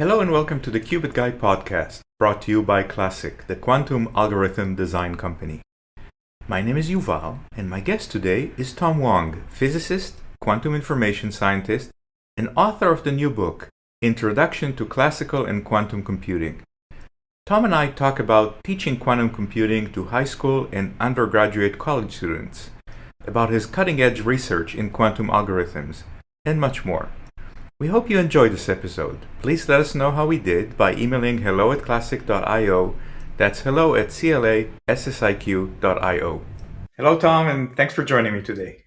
Hello and welcome to the Qubit Guy podcast, brought to you by Classiq, the quantum algorithm design company. My name is Yuval, and my guest today is Tom Wong, physicist, quantum information scientist, and author of the new book, Introduction to Classical and Quantum Computing. Tom and I talk about teaching quantum computing to high school and undergraduate college students, about his cutting-edge research in quantum algorithms, and much more. We hope you enjoyed this episode. Please let us know how we did by emailing hello@classiq.io. That's hello@classiq.io. Hello, Tom, and thanks for joining me today.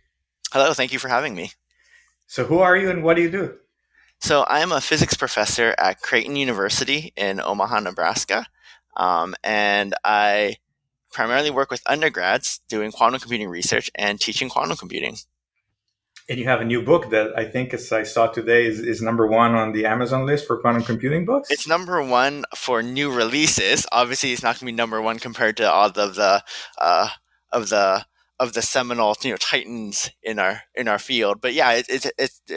Hello, thank you for having me. So who are you and what do you do? So I am a physics professor at Creighton University in Omaha, Nebraska, and I primarily work with undergrads doing quantum computing research and teaching quantum computing. And you have a new book that I think, as I saw today, is number one on the Amazon list for quantum computing books? It's number one for new releases. Obviously, it's not going to be number one compared to all of the seminal titans in our field. But yeah,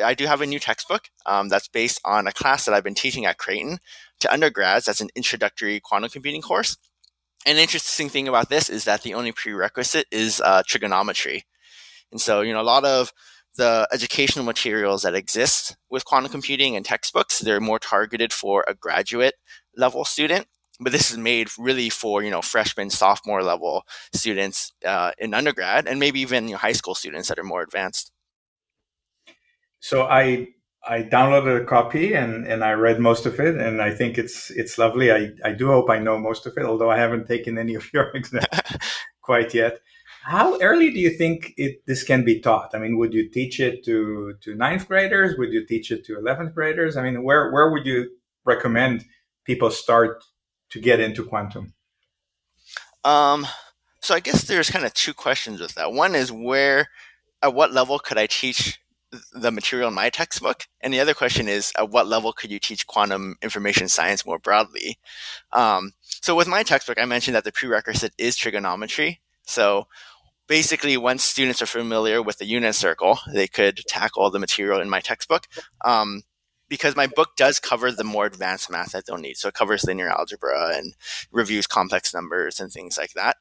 I do have a new textbook that's based on a class that I've been teaching at Creighton to undergrads. That's an introductory quantum computing course. And the interesting thing about this is that the only prerequisite is trigonometry. And so, a lot of the educational materials that exist with quantum computing and textbooks, they're more targeted for a graduate level student. But this is made really for, freshman, sophomore level students in undergrad, and maybe even high school students that are more advanced. So I downloaded a copy and I read most of it, and I think it's lovely. I do hope I know most of it, although I haven't taken any of your exams quite yet. How early do you think this can be taught? I mean, would you teach it to ninth graders? Would you teach it to 11th graders? I mean, where would you recommend people start to get into quantum? So I guess there's kind of two questions with that. One is at what level could I teach the material in my textbook? And the other question is, at what level could you teach quantum information science more broadly? So with my textbook, I mentioned that the prerequisite is trigonometry. So basically, once students are familiar with the unit circle, they could tackle the material in my textbook. Because my book does cover the more advanced math that they'll need. So it covers linear algebra and reviews complex numbers and things like that.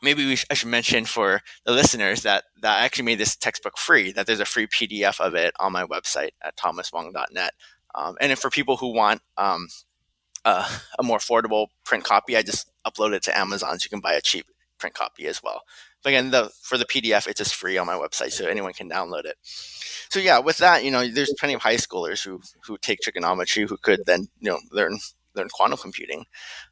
Maybe I should mention for the listeners that I actually made this textbook free, that there's a free PDF of it on my website at thomaswong.net. And then for people who want a more affordable print copy, I just upload it to Amazon so you can buy a cheap print copy as well. But again, for the PDF, it's just free on my website, so anyone can download it. So yeah, with that, there's plenty of high schoolers who take trigonometry who could then learn quantum computing.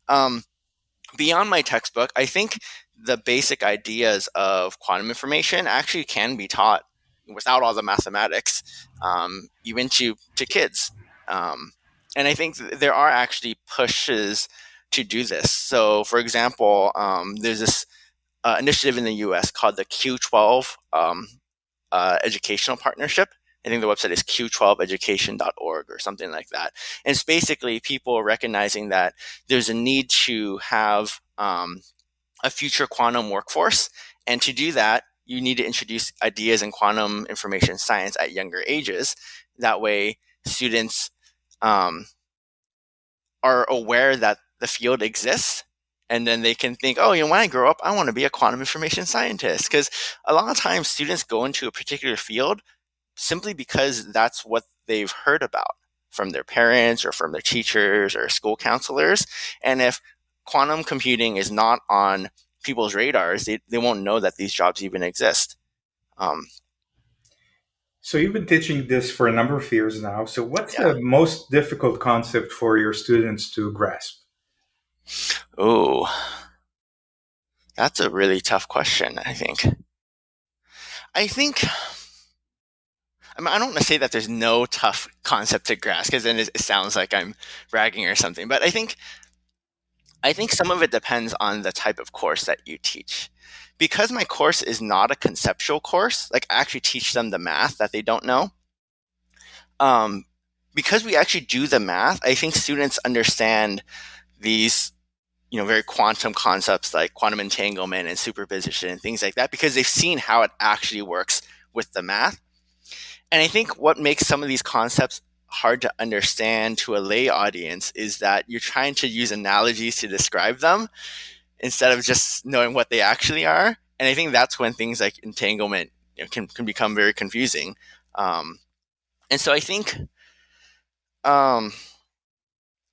Beyond my textbook, I think the basic ideas of quantum information actually can be taught without all the mathematics, even to kids. And I think there are actually pushes to do this. So, for example, there's this initiative in the U.S. called the Q12 Educational Partnership. I think the website is q12education.org or something like that. And it's basically people recognizing that there's a need to have a future quantum workforce. And to do that, you need to introduce ideas in quantum information science at younger ages. That way, students are aware that the field exists, and then they can think, when I grow up, I want to be a quantum information scientist. Because a lot of times students go into a particular field simply because that's what they've heard about from their parents or from their teachers or school counselors. And if quantum computing is not on people's radars, they won't know that these jobs even exist. So you've been teaching this for a number of years now. So what's the most difficult concept for your students to grasp? Oh, that's a really tough question, I think. I don't want to say that there's no tough concept to grasp, because then it sounds like I'm bragging or something. But I think some of it depends on the type of course that you teach. Because my course is not a conceptual course, like I actually teach them the math that they don't know. Because we actually do the math, I think students understand these very quantum concepts like quantum entanglement and superposition and things like that, because they've seen how it actually works with the math. And I think what makes some of these concepts hard to understand to a lay audience is that you're trying to use analogies to describe them instead of just knowing what they actually are. And I think that's when things like entanglement can become very confusing. And so I think, um,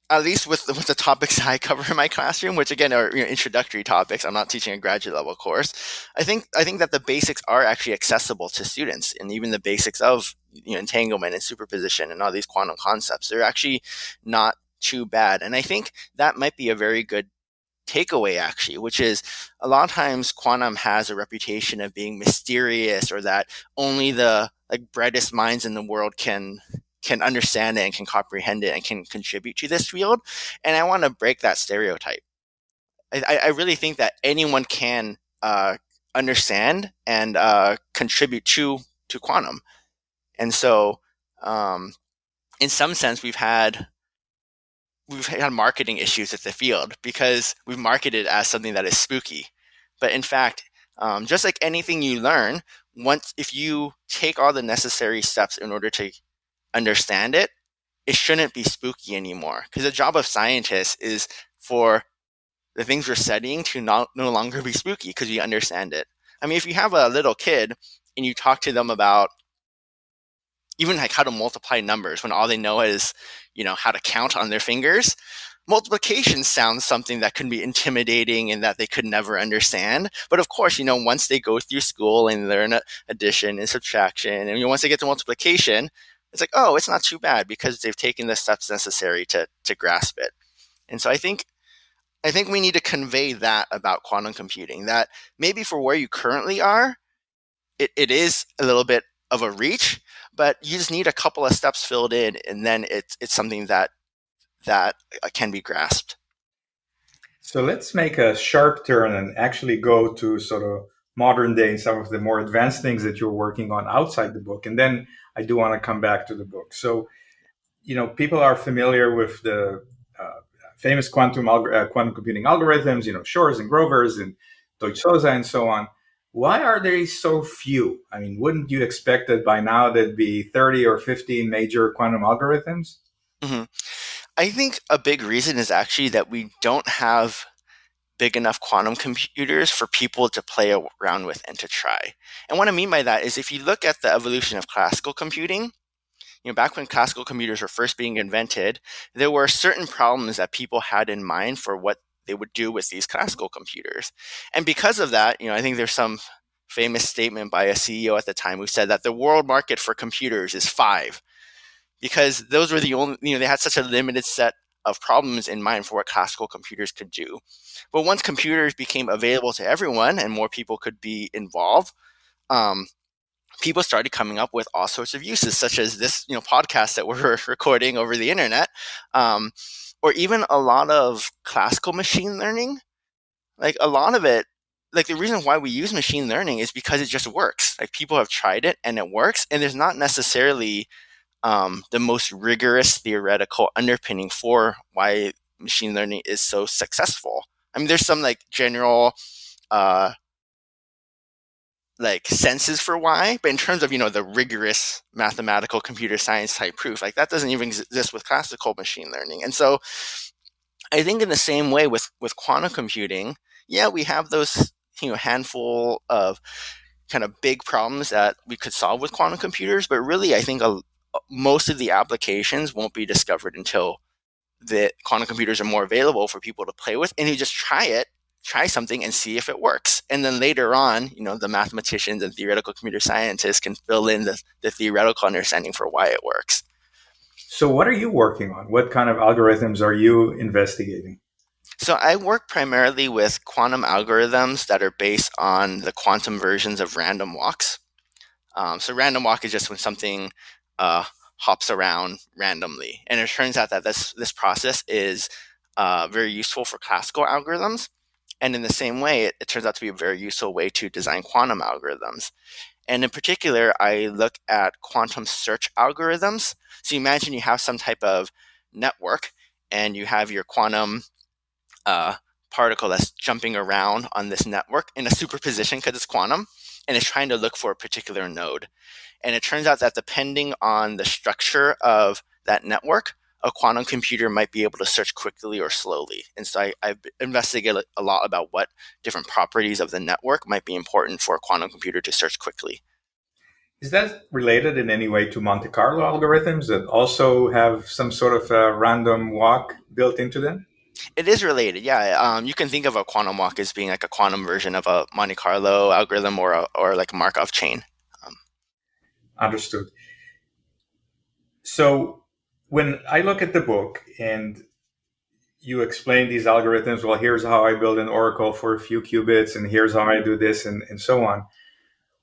at least with the topics I cover in my classroom, which again are introductory topics, I'm not teaching a graduate level course. I think that the basics are actually accessible to students, and even the basics of entanglement and superposition and all these quantum concepts, they're actually not too bad. And I think that might be a very good takeaway actually, which is a lot of times quantum has a reputation of being mysterious, or that only the like brightest minds in the world can understand it and can comprehend it and can contribute to this field. And I want to break that stereotype. I really think that anyone can understand and contribute to quantum. And so um, in some sense we've had marketing issues with the field because we've marketed as something that is spooky. But in fact, just like anything you learn, once if you take all the necessary steps in order to understand it, it shouldn't be spooky anymore. Because the job of scientists is for the things we're studying to no longer be spooky because we understand it. I mean, if you have a little kid and you talk to them about even like how to multiply numbers when all they know is, how to count on their fingers, multiplication sounds something that could be intimidating and that they could never understand. But of course, once they go through school and learn addition and subtraction, and once they get to multiplication, it's like, oh, it's not too bad because they've taken the steps necessary to grasp it. And so I think we need to convey that about quantum computing, that maybe for where you currently are, it is a little bit of a reach, but you just need a couple of steps filled in, and then it's something that can be grasped. So let's make a sharp turn and actually go to sort of modern day and some of the more advanced things that you're working on outside the book. And then I do want to come back to the book. So, people are familiar with the uh, famous quantum computing algorithms, Shor's and Grover's and Deutsch-Sosa and so on. Why are they so few? I mean, wouldn't you expect that by now there'd be 30 or 50 major quantum algorithms? hmm I think a big reason is actually that we don't have big enough quantum computers for people to play around with and to try. And what I mean by that is if you look at the evolution of classical computing, back when classical computers were first being invented, there were certain problems that people had in mind for what they would do with these classical computers. And because of that, I think there's some famous statement by a CEO at the time who said that the world market for computers is 5, because those were the only, they had such a limited set of problems in mind for what classical computers could do. But once computers became available to everyone and more people could be involved, um, people started coming up with all sorts of uses, such as this, podcast that we're recording over the internet, um, or even a lot of classical machine learning. Like a lot of it, like the reason why we use machine learning is because it just works. Like people have tried it and it works, and there's not necessarily the most rigorous theoretical underpinning for why machine learning is so successful. I mean, there's some like general uh, like senses for why, but in terms of the rigorous mathematical computer science type proof, like that doesn't even exist with classical machine learning. And so I think in the same way with quantum computing, yeah, we have those handful of kind of big problems that we could solve with quantum computers, but really I think most of the applications won't be discovered until the quantum computers are more available for people to play with, and you just try something and see if it works. And then later on, the mathematicians and theoretical computer scientists can fill in the theoretical understanding for why it works. So, what are you working on? What kind of algorithms are you investigating? So I work primarily with quantum algorithms that are based on the quantum versions of random walks. So random walk is just when something hops around randomly, and it turns out that this process is very useful for classical algorithms. And in the same way, it turns out to be a very useful way to design quantum algorithms. And in particular, I look at quantum search algorithms. So you imagine you have some type of network, and you have your quantum uh, particle that's jumping around on this network in a superposition because it's quantum, and it's trying to look for a particular node. And it turns out that depending on the structure of that network, a quantum computer might be able to search quickly or slowly. And so I've investigated a lot about what different properties of the network might be important for a quantum computer to search quickly. Is that related in any way to Monte Carlo algorithms that also have some sort of a random walk built into them? It is related, yeah. You can think of a quantum walk as being like a quantum version of a Monte Carlo algorithm or like a Markov chain. Um, Understood. So when I look at the book and you explain these algorithms, well, here's how I build an oracle for a few qubits, and here's how I do this, and so on.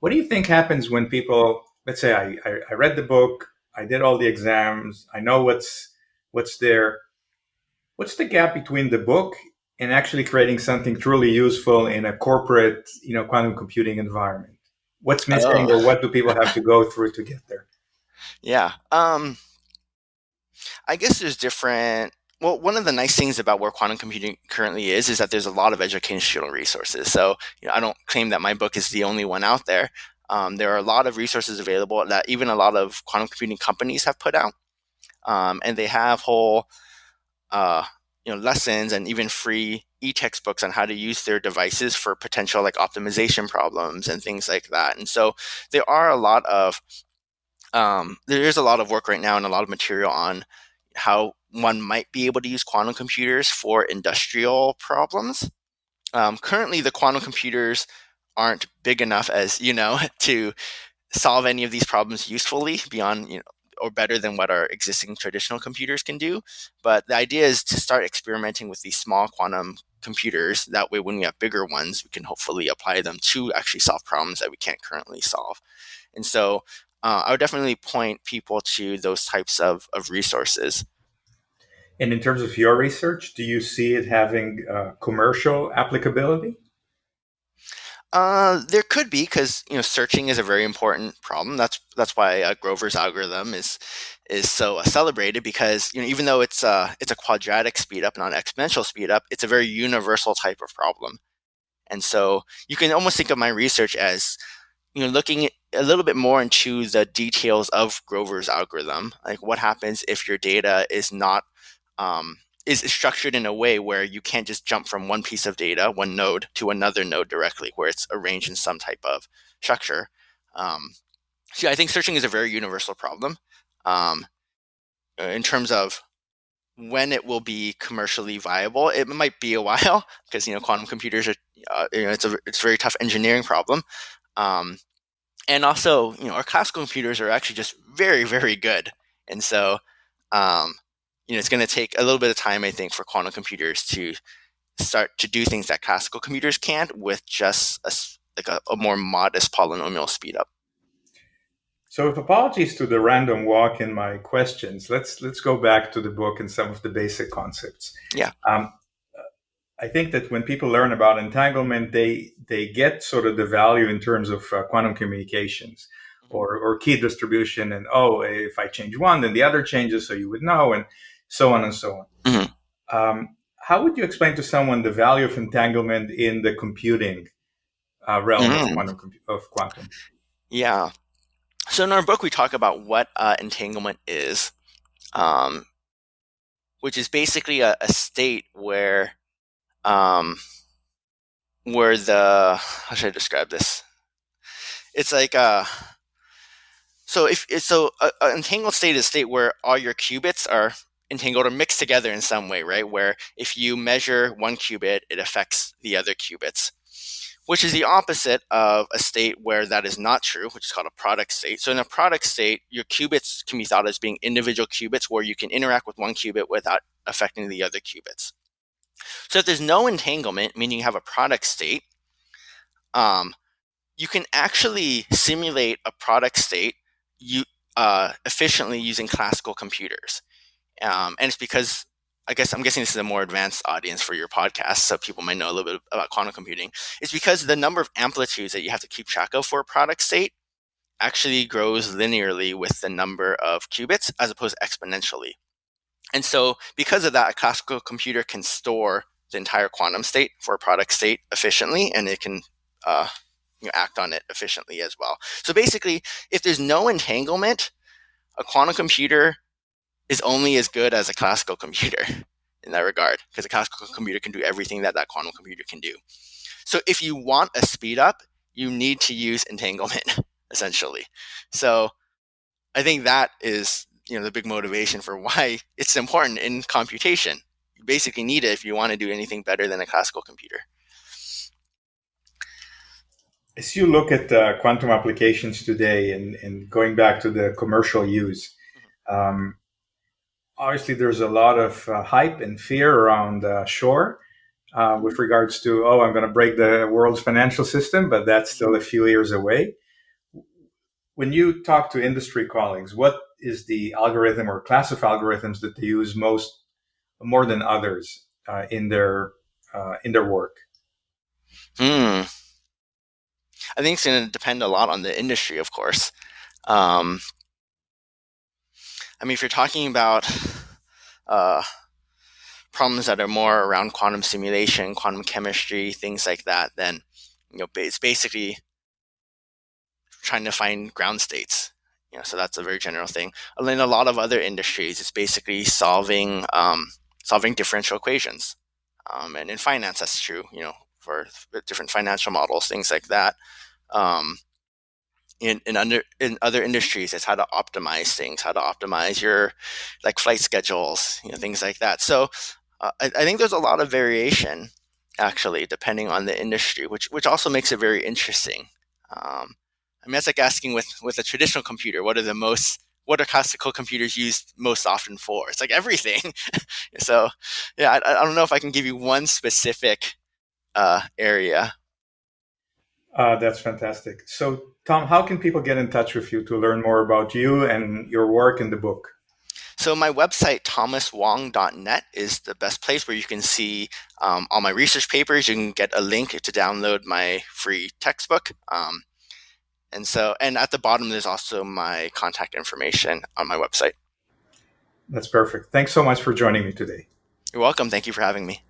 What do you think happens when people, let's say I read the book, I did all the exams, I know what's there. What's the gap between the book and actually creating something truly useful in a corporate, quantum computing environment? What's missing, oh, or what do people have to go through to get there? yeah. I guess there's different. Well, one of the nice things about where quantum computing currently is that there's a lot of educational resources. So, I don't claim that my book is the only one out there. There are a lot of resources available that even a lot of quantum computing companies have put out, and they have whole, uh, lessons and even free e-textbooks on how to use their devices for potential like optimization problems and things like that. And so there are a lot of there is a lot of work right now and a lot of material on how one might be able to use quantum computers for industrial problems. Currently, the quantum computers aren't big enough as to solve any of these problems usefully beyond or better than what our existing traditional computers can do. But the idea is to start experimenting with these small quantum computers. That way, when we have bigger ones, we can hopefully apply them to actually solve problems that we can't currently solve. And so I would definitely point people to those types of resources. And in terms of your research, do you see it having commercial applicability? There could be because searching is a very important problem. That's why Grover's algorithm is so celebrated because even though it's a quadratic speed up, not an exponential speed up, it's a very universal type of problem. And so you can almost think of my research as looking a little bit more into the details of Grover's algorithm, like what happens if your data is not is structured in a way where you can't just jump from one piece of data, one node, to another node directly, where it's arranged in some type of structure. Um, so I think searching is a very universal problem. Um, in terms of when it will be commercially viable, it might be a while because quantum computers are it's a very tough engineering problem. Um, and also our classical computers are actually just very very good, and so um, it's going to take a little bit of time, I think, for quantum computers to start to do things that classical computers can't with just a more modest polynomial speed up. So, with apologies to the random walk in my questions, let's go back to the book and some of the basic concepts. Yeah. Um, I think that when people learn about entanglement, they get sort of the value in terms of quantum communications or key distribution, and if I change one, then the other changes, so you would know, and so on and so on. Mm-hmm. How would you explain to someone the value of entanglement in the computing realm of Mm-hmm. quantum? Yeah. So in our book, we talk about what entanglement is, um, which is basically a state um, where the how should I describe this? It's like so if so a entangled state is a state where all your qubits are entangled or mixed together in some way, right? Where if you measure one qubit, it affects the other qubits, which is the opposite of a state where that is not true, which is called a product state. So in a product state, your qubits can be thought as being individual qubits where you can interact with one qubit without affecting the other qubits. So if there's no entanglement, meaning you have a product state, um, you can actually simulate a product state you efficiently using classical computers. And it's because I'm guessing this is a more advanced audience for your podcast, so people might know a little bit about quantum computing. It's because the number of amplitudes that you have to keep track of for a product state actually grows linearly with the number of qubits as opposed to exponentially. And so because of that, a classical computer can store the entire quantum state for a product state efficiently, and it can uh, act on it efficiently as well. So basically, if there's no entanglement, a quantum computer is only as good as a classical computer in that regard, because a classical computer can do everything that that quantum computer can do. So if you want a speed up, you need to use entanglement, essentially. So I think that is, the big motivation for why it's important in computation. You basically need it if you want to do anything better than a classical computer. As you look at quantum applications today and going back to the commercial use, um, obviously there's a lot of hype and fear around Shore with regards to, oh, I'm going to break the world's financial system, but that's still a few years away. When you talk to industry colleagues, what is the algorithm or class of algorithms that they use more than others in their work? Hmm. I think it's going to depend a lot on the industry, of course. Um, if you're talking about uh, problems that are more around quantum simulation, quantum chemistry, things like that, then it's basically trying to find ground states. So that's a very general thing. And in a lot of other industries, it's basically solving differential equations. And in finance, that's true. For different financial models, things like that. Um, in other industries, it's how to optimize things, how to optimize your like flight schedules, things like that. So I think there's a lot of variation actually depending on the industry, which also makes it very interesting. That's like asking with a traditional computer, what are classical computers used most often for? It's like everything. So yeah, I don't know if I can give you one specific area. That's fantastic. So, Tom, how can people get in touch with you to learn more about you and your work in the book? So my website, thomaswong.net, is the best place where you can see all my research papers. You can get a link to download my free textbook. And at the bottom, there's also my contact information on my website. That's perfect. Thanks so much for joining me today. You're welcome. Thank you for having me.